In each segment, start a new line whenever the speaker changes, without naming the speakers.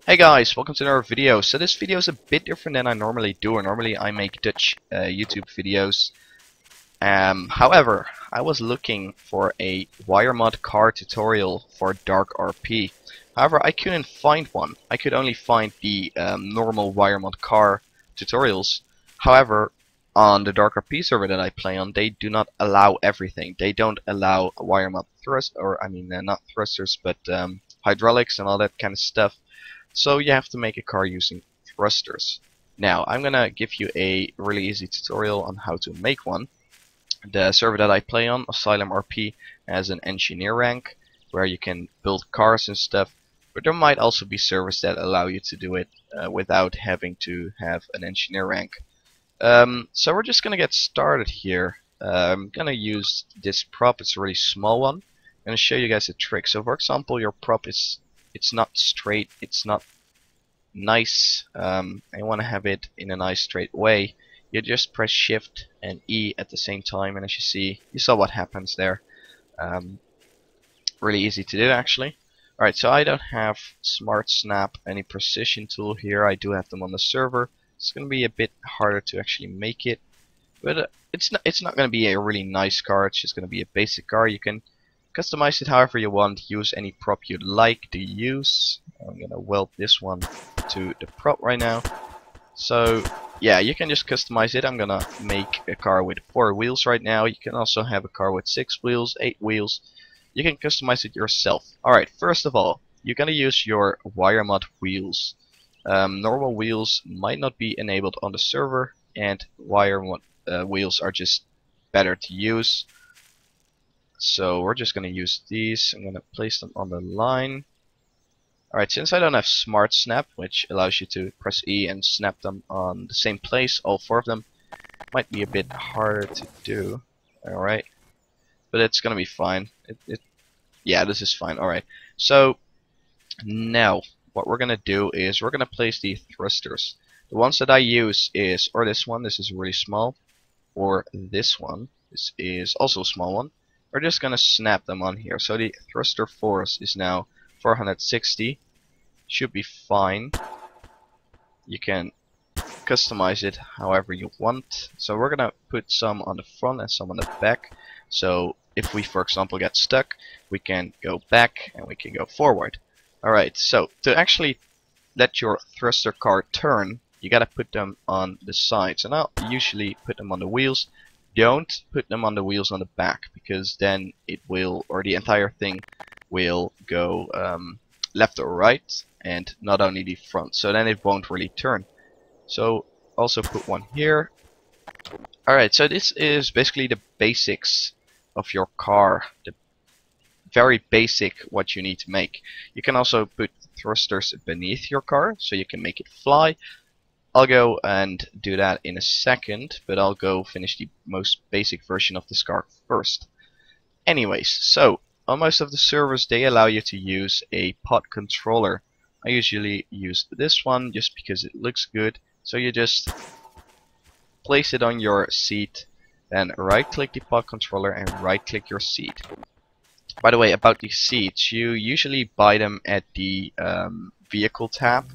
Hey guys, welcome to another video. So this video is a bit different than I normally do. Normally I make Dutch YouTube videos. However, I was looking for a Wiremod car tutorial for DarkRP. However, I couldn't find one. I could only find the normal Wiremod car tutorials. However, on the DarkRP server that I play on, they do not allow everything. They don't allow Wiremod thrust, or I mean not thrusters, but hydraulics and all that kind of stuff. So you have to make a car using thrusters. Now I'm gonna give you a really easy tutorial on how to make one. The server that I play on, Asylum RP, has an engineer rank where you can build cars and stuff, but there might also be servers that allow you to do it without having to have an engineer rank. So we're just gonna get started here. I'm gonna use this prop. It's a really small one. I'm gonna show you guys a trick. So for example, your prop it's not straight, it's not nice. I want to have it in a nice straight way. You just press Shift and E at the same time, and as you see, you saw what happens there. Really easy to do actually. Alright, so I don't have Smart Snap, any precision tool here. I do have them on the server. It's going to be a bit harder to actually make it, but it's not going to be a really nice car. It's just going to be a basic car. You can customize it however you want. Use any prop you'd like to use. I'm gonna weld this one to the prop right now. So yeah, you can just customize it. I'm gonna make a car with 4 wheels right now. You can also have a car with 6 wheels, 8 wheels. You can customize it yourself. Alright, first of all, you're gonna use your Wiremod wheels. Normal wheels might not be enabled on the server, and Wiremod wheels are just better to use. So we're just going to use these. I'm going to place them on the line. Alright, since I don't have Smart Snap, which allows you to press E and snap them on the same place, all 4 of them, might be a bit harder to do. Alright, but it's going to be fine. Yeah, this is fine. Alright, so now what we're going to do is we're going to place the thrusters. The ones that I use is, or this one, this is really small, or this one, this is also a small one. We're just gonna snap them on here. So the thruster force is now 460. Should be fine. You can customize it however you want. So we're gonna put some on the front and some on the back. So if we, for example, get stuck, we can go back and we can go forward. Alright, so to actually let your thruster car turn, you gotta put them on the sides. And I'll usually put them on the wheels. Don't put them on the wheels on the back, because then it will, or the entire thing will go left or right, and not only the front. So then it won't really turn. So also put one here. Alright, so this is basically the basics of your car. The very basic what you need to make. You can also put thrusters beneath your car, so you can make it fly. I'll go and do that in a second, but I'll go finish the most basic version of this car first. Anyways, so on most of the servers they allow you to use a pod controller. I usually use this one just because it looks good. So you just place it on your seat, then right click the pod controller and right click your seat. By the way, about these seats, you usually buy them at the vehicle tab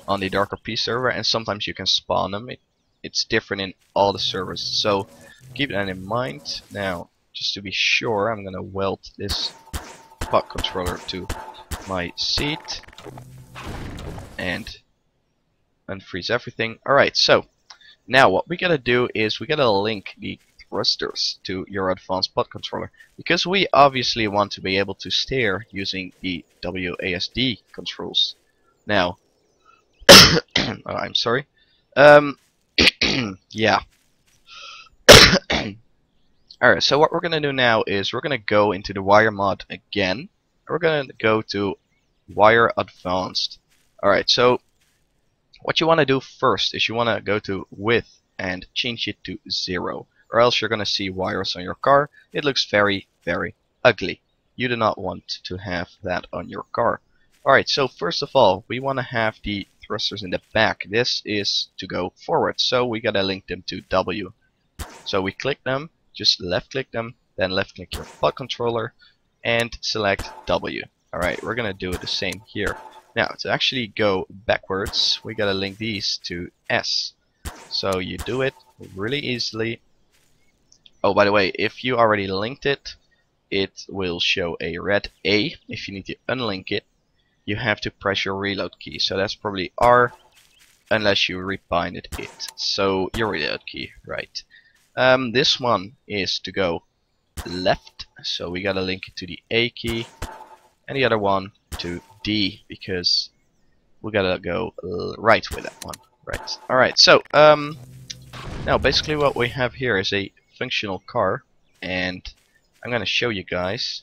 on the DarkRP server, and sometimes you can spawn them. It's different in all the servers, so keep that in mind. Now, just to be sure, I'm gonna weld this pod controller to my seat and unfreeze everything. Alright, so now what we gotta do is we gotta link the thrusters to your advanced pod controller, because we obviously want to be able to steer using the WASD controls. Now, oh, I'm sorry. Yeah. Alright, so what we're gonna do now is we're gonna go into the Wiremod again. We're gonna go to Wire Advanced. Alright, so what you wanna do first is you wanna go to Width and change it to 0, or else you're gonna see wires on your car. It looks very, very ugly. You do not want to have that on your car. Alright, so first of all, we want to have the thrusters in the back. This is to go forward, so we gotta link them to W. So we click them, just left click them, then left click your pod controller and select W. Alright, we're gonna do the same here. Now, to actually go backwards, we gotta link these to S. So you do it really easily. Oh, by the way, if you already linked it, it will show a red A. If you need to unlink it, you have to press your reload key. So that's probably R, unless you rebinded it. So your reload key, right. This one is to go left, so we gotta link it to the A key, and the other one to D, because we gotta go right with that one. Right. Alright, so now basically what we have here is a functional car, and I'm gonna show you guys.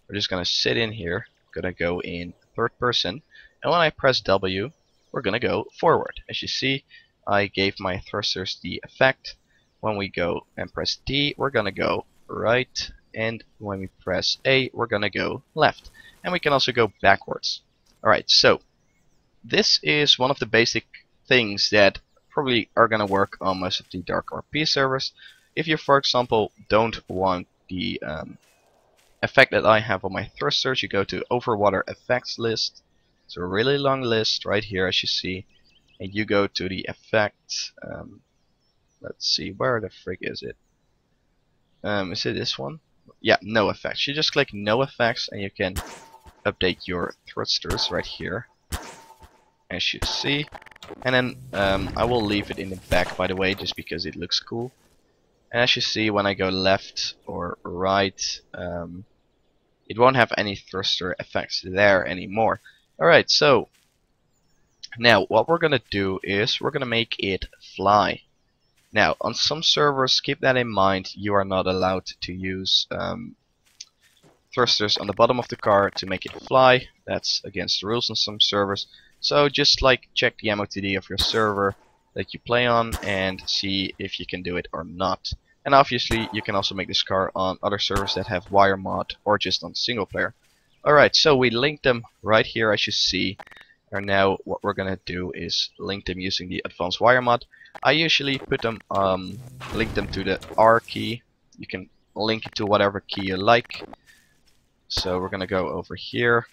We're just gonna sit in here, gonna go in third person, and when I press W, we're gonna go forward. As you see, I gave my thrusters the effect. When we go and press D, we're gonna go right, and when we press A, we're gonna go left. And we can also go backwards. Alright, so this is one of the basic things that probably are gonna work on most of the DarkRP servers. If you, for example, don't want the effect that I have on my thrusters, you go to Overwater Effects list. It's a really long list right here, as you see, and you go to the effect. Let's see, where the frig is it? Is it this one? Yeah, no effects. You just click no effects, and you can update your thrusters right here, as you see. And then I will leave it in the back, by the way, just because it looks cool. And as you see, when I go left or right, it won't have any thruster effects there anymore. Alright, so now what we're gonna do is we're gonna make it fly. Now, on some servers, keep that in mind, you are not allowed to use thrusters on the bottom of the car to make it fly. That's against the rules on some servers. So just like check the MOTD of your server that you play on and see if you can do it or not. And obviously you can also make this car on other servers that have Wiremod or just on single player. Alright, so we linked them right here, as you see. And now what we're gonna do is link them using the advanced Wiremod. I usually put them link them to the R key. You can link it to whatever key you like. So we're gonna go over here,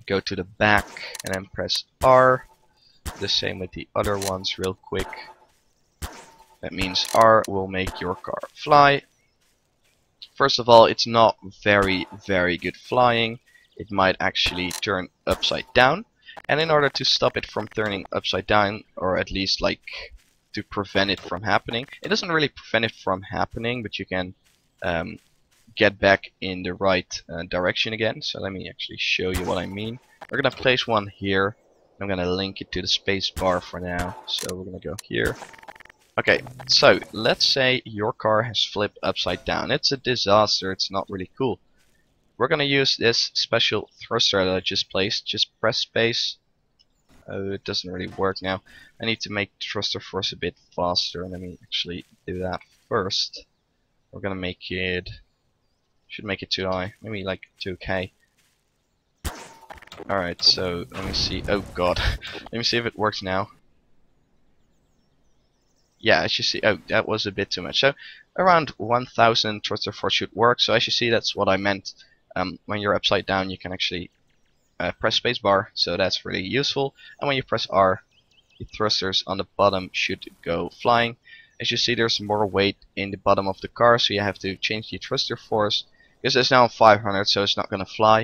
go to the back, and then press R. The same with the other ones real quick. That means R will make your car fly. First of all, it's not very good flying. It might actually turn upside down. And in order to stop it from turning upside down, or at least like to prevent it from happening, it doesn't really prevent it from happening, but you can get back in the right direction again. So let me actually show you what I mean. We're gonna place one here. I'm gonna link it to the space bar for now. So we're gonna go here. Okay, so let's say your car has flipped upside down. It's a disaster, it's not really cool. We're gonna use this special thruster that I just placed. Just press space. Oh, it doesn't really work now. I need to make the thruster force a bit faster. Let me actually do that first. We're gonna make it, should make it too high, maybe like 2K. Alright, so let me see. Oh god, let me see if it works now. Yeah, as you see, oh, that was a bit too much. So around 1000 thruster force should work. So as you see, that's what I meant. When you're upside down, you can actually press spacebar, so that's really useful. And when you press R, the thrusters on the bottom should go flying. As you see, there's more weight in the bottom of the car, so you have to change the thruster force. Because it's now 500, so it's not gonna fly.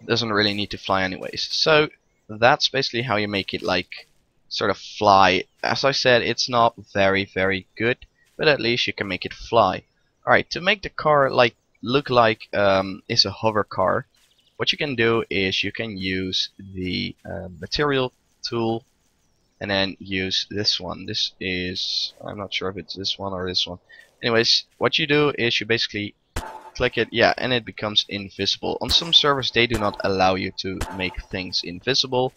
It doesn't really need to fly anyways. So that's basically how you make it like sort of fly. As I said, it's not very good, but at least you can make it fly. Alright, to make the car like look like it's a hover car, what you can do is you can use the material tool and then use this one. This is, I'm not sure if it's this one or this one. Anyways, what you do is you basically click it, yeah, and it becomes invisible. On some servers they do not allow you to make things invisible.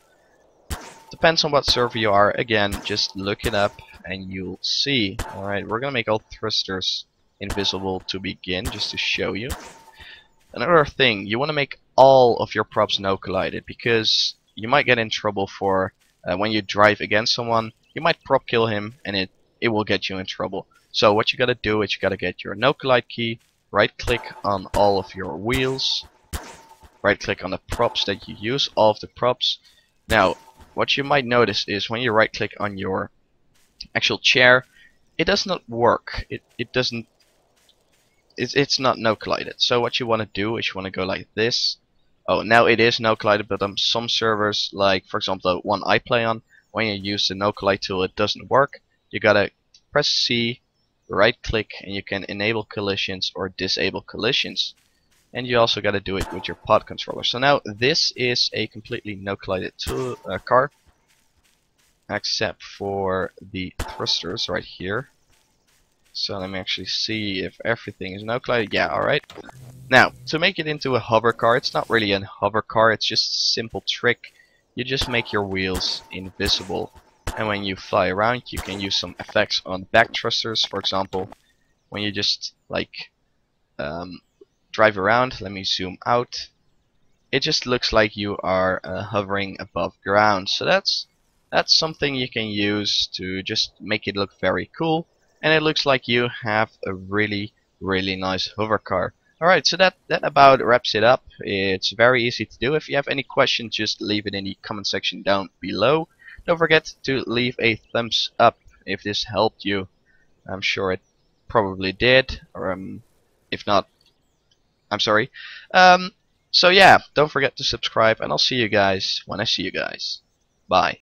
Depends on what server you are. Again, just look it up and you'll see. Alright, we're gonna make all thrusters invisible to begin, just to show you. Another thing, you want to make all of your props no collided, because you might get in trouble for when you drive against someone. You might prop kill him and it will get you in trouble. So what you gotta do is you gotta get your no collide key, right click on all of your wheels, right click on the props that you use, all of the props. Now, what you might notice is when you right click on your actual chair, it does not work. It doesn't. It's not no collided. So what you want to do is you want to go like this. Oh, now it is no collided, but on some servers, like for example the one I play on, when you use the no collide tool, it doesn't work. You gotta press C, right click, and you can enable collisions or disable collisions. And you also gotta do it with your pod controller. So now this is a completely no collided tool, car, except for the thrusters right here. So let me actually see if everything is no collided. Yeah, alright. Now, to make it into a hover car, it's not really a hover car, it's just a simple trick. You just make your wheels invisible, and when you fly around you can use some effects on back thrusters. For example, when you just like drive around, let me zoom out, it just looks like you are hovering above ground. So that's something you can use to just make it look very cool, and it looks like you have a really nice hover car. Alright, so that about wraps it up. It's very easy to do. If you have any questions, just leave it in the comment section down below. Don't forget to leave a thumbs up if this helped you. I'm sure it probably did, or if not, I'm sorry. So yeah, don't forget to subscribe, and I'll see you guys when I see you guys. Bye.